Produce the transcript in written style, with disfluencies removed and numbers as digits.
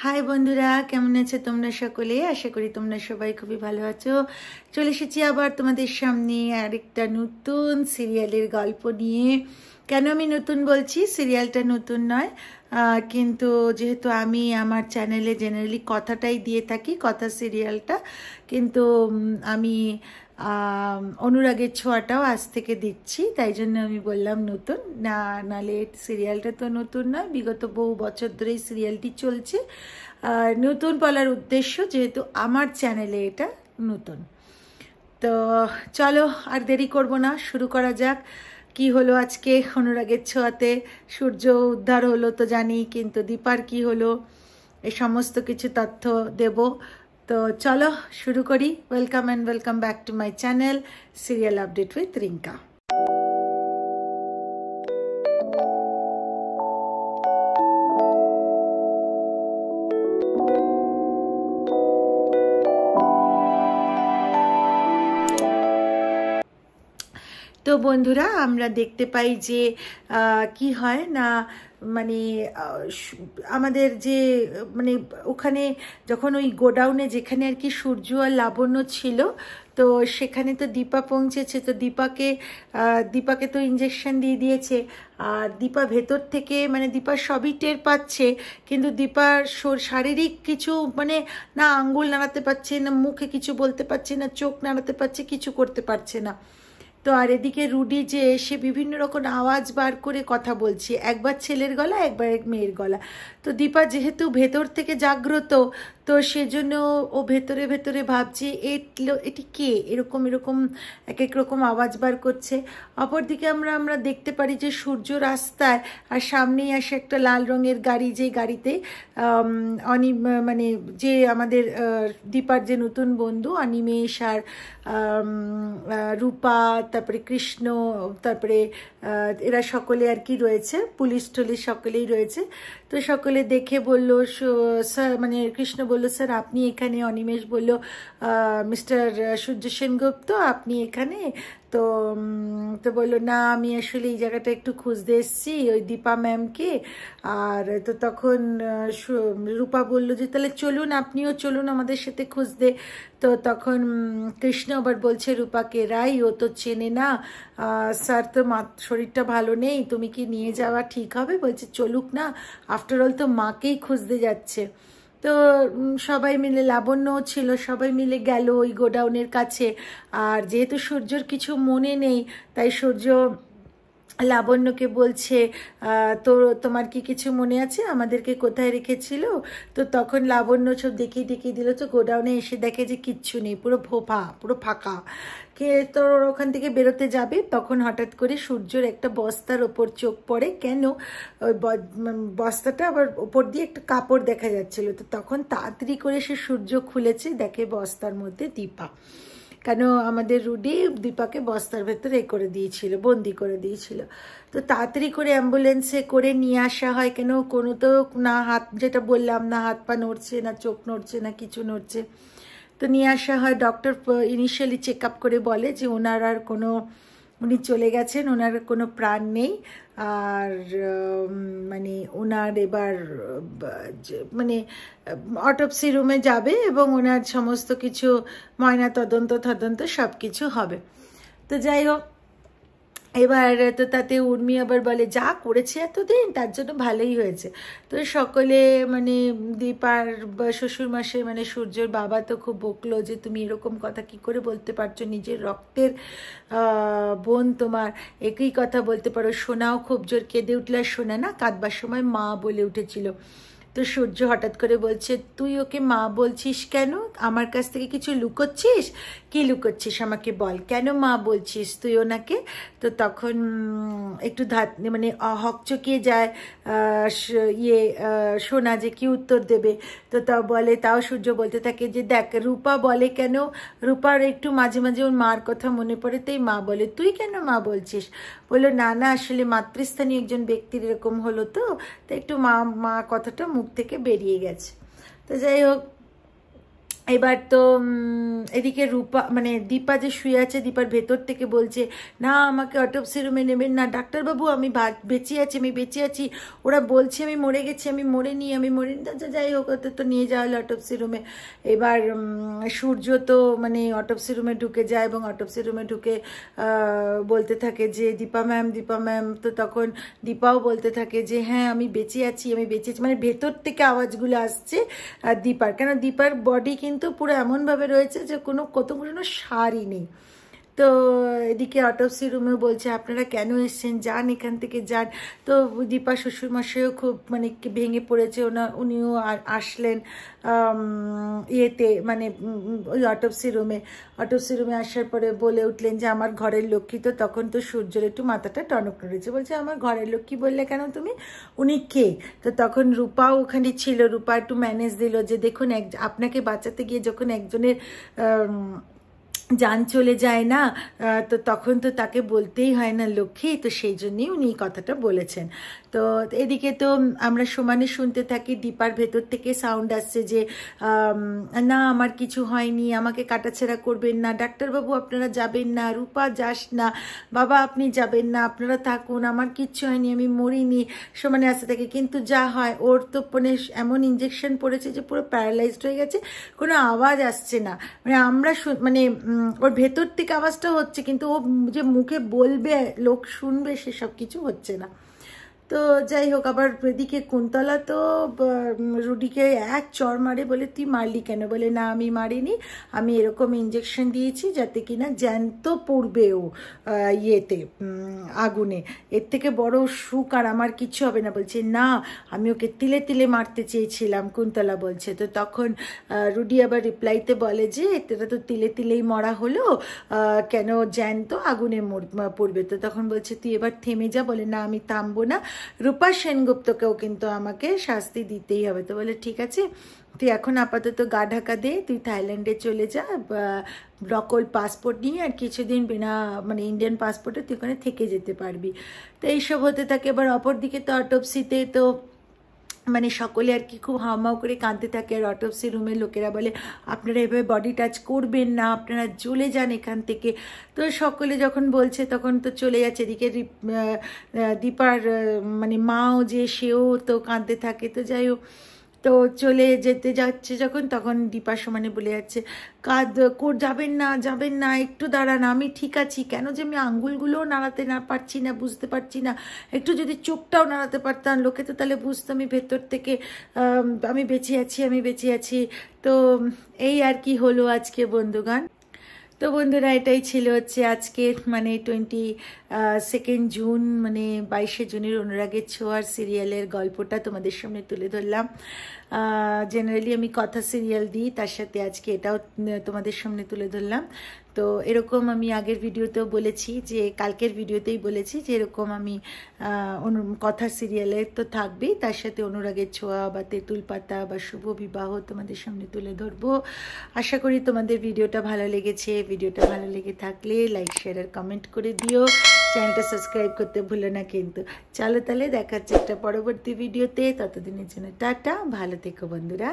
High বন্ধুরা, কেমন আছো তোমরা সকলে? আশা করি তোমরা সবাই খুবই ভালো আছো। চলে এসেছি আবার তোমাদের সামনে আরেকটা নতুন সিরিয়ালের গল্প নিয়ে। কেন আমি নতুন বলছি, সিরিয়ালটা নতুন নয়, কিন্তু যেহেতু আমি আমার চ্যানেলে জেনারেলি কথাটাই দিয়ে থাকি, কথা সিরিয়ালটা, কিন্তু আমি অনুরাগের ছোঁয়াটাও আজ থেকে দিচ্ছি, তাই জন্য আমি বললাম নতুন। নালে সিরিয়ালটা তো নতুন নয়, বিগত বহু বছর ধরেই সিরিয়ালটি চলছে। নতুন বলার উদ্দেশ্য, যেহেতু আমার চ্যানেলে এটা নতুন। তো চলো আর দেরি করব না, শুরু করা যাক। কি হলো আজকে অনুরাগের ছোঁয়াতে? সূর্য উদ্ধার হলো তো জানি, কিন্তু দীপার কি হলো এই সমস্ত কিছু তথ্য দেব। তো চলো শুরু করি। Welcome and welcome back to my channel serial update with Rinka. তো বন্ধুরা, আমরা দেখতে পাই যে কি হয় না, মানে আমাদের যে মানে ওখানে যখন ওই গোডাউনে যেখানে আর কি সূর্য আর লাবণ্য ছিল, তো সেখানে তো দীপা পৌঁছেছে। তো দীপাকে তো ইঞ্জেকশন দিয়ে দিয়েছে, আর দীপা ভেতর থেকে মানে দীপা সবই টের পাচ্ছে, কিন্তু দীপার শারীরিক কিছু মানে না আঙ্গুল নাড়াতে পারছে না, মুখে কিছু বলতে পারছে না, চোখ নাড়াতে পারছে, কিছু করতে পারছে না। তো আর এদিকে রুডি যে সে বিভিন্ন রকম আওয়াজ বার করে কথা বলছে, একবার ছেলের গলা একবার মেয়ের গলা। তো দীপা যেহেতু ভেতর থেকে জাগ্রত, তো সেজন্য ও ভেতরে ভেতরে ভাবছে এটি কে, এরকম এরকম এক এক রকম আওয়াজ বার করছে। অপরদিকে আমরা দেখতে পারি যে সূর্য রাস্তায়, আর সামনেই আসে একটা লাল রঙের গাড়ি, যে গাড়িতে মানে যে আমাদের দীপার যে নতুন বন্ধু অনিমেষ আর রূপা, তারপরে কৃষ্ণ, তারপরে এরা সকলে আর কি রয়েছে, পুলিশ টুলিশ সকলেই রয়েছে। তো সকলে দেখে বলল, স্যার মানে কৃষ্ণ বলল, স্যার আপনি এখানে? অনিমেষ বলল, মিস্টার সূর্য সেনগুপ্ত আপনি এখানে? তো তো বললো, না আমি আসলে এই জায়গাটা একটু খুঁজতে এসেছি ওই দীপা ম্যামকে। আর তো তখন রূপা বলল যে তাহলে চলুন, আপনিও চলুন আমাদের সাথে খুঁজতে। তো তখন কৃষ্ণ আবার বলছে রূপাকে, রাই ও তো চেনে না, স্যার তো শরীরটা ভালো নেই, তুমি কি নিয়ে যাওয়া ঠিক হবে? বলছে চলুক না, আফটার অল তো মাকেই খুঁজতে যাচ্ছে। তো সবাই মিলে, লাবণ্যও ছিল, সবাই মিলে গেল ওই গোডাউনের কাছে। আর যেহেতু সূর্যর কিছু মনে নেই, তাই সূর্য লাবণ্যকে বলছে, তোমার কি কিছু মনে আছে আমাদেরকে কোথায় রেখেছিল? তো তখন লাবণ্য সব দেখিয়ে দিল। তো গোডাউনে এসে দেখে যে কিচ্ছু নেই, পুরো পুরো ফাঁকা। তো ওখান থেকে বেরোতে যাবে, তখন হঠাৎ করে সূর্যর একটা বস্তার ওপর চোখ পড়ে। কেন? ওই বস্তাটা আবার ওপর দিয়ে একটা কাপড় দেখা যাচ্ছিল। তো তখন তাড়াতাড়ি করে সে সূর্য খুলেছে, দেখে বস্তার মধ্যে দীপা। কেন আমাদের রুডি দীপাকে বস্তার ভেতরে করে দিয়েছিল, বন্দি করে দিয়েছিল। তো তাড়াতাড়ি করে অ্যাম্বুলেন্সে করে নিয়ে আসা হয়। কেন কোনো তো না হাত, যেটা বললাম না হাত পা নড়ছে না, চোখ নড়ছে না, কিছু নড়ছে। তো নিয়ে আসা হয়। ডক্টর ইনিশিয়ালি চেক আপ করে বলে যে ওনার আর কোনো, উনি চলে গেছেন, ওনার কোনো প্রাণ নেই। আর মানে ওনার এবার মানে অটোপসি রুমে যাবে এবং ওনার সমস্ত কিছু ময়না তদন্ত সব কিছু হবে। তো যাই হোক, এবার তো তাতে উর্মি আবার বলে যা করেছে এতদিন তার জন্য ভালোই হয়েছে। তো সকলে মানে দীপার শ্বশুরমশাই মানে সূর্যর বাবা তো খুব বকলো যে তুমি এরকম কথা কি করে বলতে পারছো, নিজের রক্তের বোন তোমার একই কথা বলতে পারো। সোনাও খুব জোর কেঁদে উঠলে, সোনা না কাঁদবার সময় মা বলে উঠেছিল। তো সূর্য হঠাৎ করে বলছে, তুই ওকে মা বলছিস কেন? আমার কাছ থেকে কিছু লুকোচ্ছিস? কি লুকোচ্ছিস আমাকে বল, কেন মা বলছিস তুই ওনাকে? তো তখন একটু মানে হকচকিয়ে যায় সোনা যে কি উত্তর দেবে। তো তাও বলে, তাও সূর্য বলতে থাকে যে দেখ রূপা বলে কেন, রূপার একটু মাঝে মাঝে ওর মার কথা মনে পড়ে, তাই মা বলে, তুই কেন মা বলছিস? বললো না আসলে মাতৃস্থানীয় একজন ব্যক্তির এরকম হলো, তো একটু মা কথাটা মুখ থেকে বেরিয়ে গেছে। তো যাই হোক, এবার তো এদিকে রূপা মানে দীপা যে শুয়ে আছে, দীপার ভেতর থেকে বলছে না আমাকে অটোপসি রুমে নেবেন না ডাক্তারবাবু, আমি বেঁচে আছি, আমি বেঁচে আছি, ওরা বলছে আমি মরে গেছি, আমি মরিনি, আমি মরিনি। যাই হোক, তো নিয়ে যাওয়া হলো অটোপসি রুমে। এবার সূর্য তো মানে অটোপসি রুমে ঢুকে যায় এবং অটোপসি রুমে ঢুকে বলতে থাকে যে দীপা ম্যাম। তো তখন দীপাও বলতে থাকে যে হ্যাঁ আমি বেঁচে আছি, আমি বেঁচে আছি, মানে ভেতর থেকে আওয়াজগুলো আসছে দীপার, কেন দীপার বডি কিন্তু পুরো এমনভাবে রয়েছে যে কোনো সারই নেই। তো এদিকে অটোপসি রুমে বলছে আপনারা কেন এসছেন, যান এখান থেকে যান। তো দীপা শ্বশুরমশাইও খুব মানে ভেঙে পড়েছে, উনিও আসলেন ইয়েতে মানে ওই অটোপসি রুমে আসার পরে বলে উঠলেন যে আমার ঘরের লক্ষ্মী। তো তখন তো সূর্যের একটু মাথাটা টনক নড়েছে, বলছে আমার ঘরের লক্ষ্মী বললে কেন তুমি, উনি কে? তো তখন রূপাও ওখানে ছিল, রূপা একটু ম্যানেজ দিল যে দেখুন আপনাকে বাঁচাতে গিয়ে যখন একজনের জান চলে যায় না, তো তখন তো তাকে বলতেই হয় না লক্ষ্মী, তো সেই জন্যই উনি এই কথাটা বলেছেন। তো এদিকে তো আমরা সমানে শুনতে থাকি, দীপার ভেতর থেকে সাউন্ড আসছে যে না আমার কিছু হয়নি, আমাকে কাটাছেড়া করবেন না, ডাক্তারবাবু আপনারা যাবেন না, রূপা যাস না, বাবা আপনি যাবেন না, আপনারা থাকুন, আমার কিচ্ছু হয়নি, আমি মরিনি, সমানে আসতে থাকে। কিন্তু যা হয় ওর তো মানে এমন ইঞ্জেকশন পড়েছে যে পুরো প্যারালাইজড হয়ে গেছে, কোনো আওয়াজ আসছে না, মানে আমরা মানে ওর ভেতর থেকে আওয়াজটা হচ্ছে কিন্তু ও যে মুখে বলবে লোক শুনবে সেসব কিছু হচ্ছে না। তো যাই হোক, আবার এদিকে কুন্তলা তো রুডিকে এক চড় মারে, বলে তুই মারলি কেন? বলে না আমি মারিনি, আমি এরকম ইঞ্জেকশন দিয়েছি যাতে কিনা জ্যান্ত পড়বে ও ইয়েতে আগুনে, এর থেকে বড় সুখ আর আমার কিছু হবে না। বলছে না আমি ওকে তিলে তিলে মারতে চেয়েছিলাম, কুন্তলা বলছে। তো তখন রুডি আবার রিপ্লাইতে বলে যে এটা তো তিলে তিলেই মরা হলো, কেন জ্যান্ত আগুনে পড়বে? তো তখন বলছে তুই এবার থেমে যা। বলে না আমি থামবো না, রূপা সেনগুপ্তকেও কিন্তু আমাকে শাস্তি দিতেই হবে। তো বলে ঠিক আছে তুই এখন আপাতত গা ঢাকা দে, তুই থাইল্যান্ডে চলে যা নকল পাসপোর্ট নিয়ে, আর কিছুদিন বিনা মানে ইন্ডিয়ান পাসপোর্টে তুই ওখানে থেকে যেতে পারবি। তো এইসব হতে থাকে। এবার অপরদিকে তো অটোপসিতে তো মানে সকলে আর কি খুব হাওমাও করে কাঁদতে থাকে, আর অটোপসি রুমের লোকেরা বলে আপনারা এভাবে বডি টাচ করবেন না, আপনারা চলে যান এখান থেকে। তো সকলে যখন বলছে তখন তো চলে যাচ্ছে। এদিকে দীপার মানে মাও যে সেও তো কাঁদতে থাকে। তো যাই হোক, তো চলে যেতে যাচ্ছে যখন, তখন দীপা সমানে বলে যাচ্ছে যাবেন না, একটু দাঁড়ান, আমি ঠিক আছি। কেন যে আমি আঙ্গুলগুলোও নাড়াতে না পারছি না, বুঝতে পারছি না, একটু যদি চোখটাও নাড়াতে পারতাম লোকে তো তাহলে বুঝতো আমি ভেতর থেকে আমি বেঁচে আছি। তো এই আর কি হলো আজকে বন্ধুগণ। তো বন্ধুরা এটাই ছিল হচ্ছে আজকের মানে 22 জুন মানে 22শে জুনের অনুরাগের ছোঁয়ার সিরিয়ালের গল্পটা তোমাদের সামনে তুলে ধরলাম। জেনারেলি আমি কথা সিরিয়াল দিই, তার সাথে আজকে এটাও তোমাদের সামনে তুলে ধরলাম। তো এরকম আমি আগের ভিডিওতেও বলেছি, যে কালকের ভিডিওতেই বলেছি যে এরকম আমি কথা সিরিয়ালে তো থাকবেই, তার সাথে অনুরাগের ছোঁয়া বা তেঁতুল পাতা বা শুভ বিবাহ তোমাদের সামনে তুলে ধরবো। আশা করি তোমাদের ভিডিওটা ভালো লেগেছে। ভিডিওটা ভালো লেগে থাকলে লাইক শেয়ার আর কমেন্ট করে দিও, চ্যানেলটা সাবস্ক্রাইব করতে ভুলো না কিন্তু। চলো তাহলে দেখাচ্ছে একটা পরবর্তী ভিডিওতে, ততদিনের জন্য টাটা, ভালো থেকো বন্ধুরা।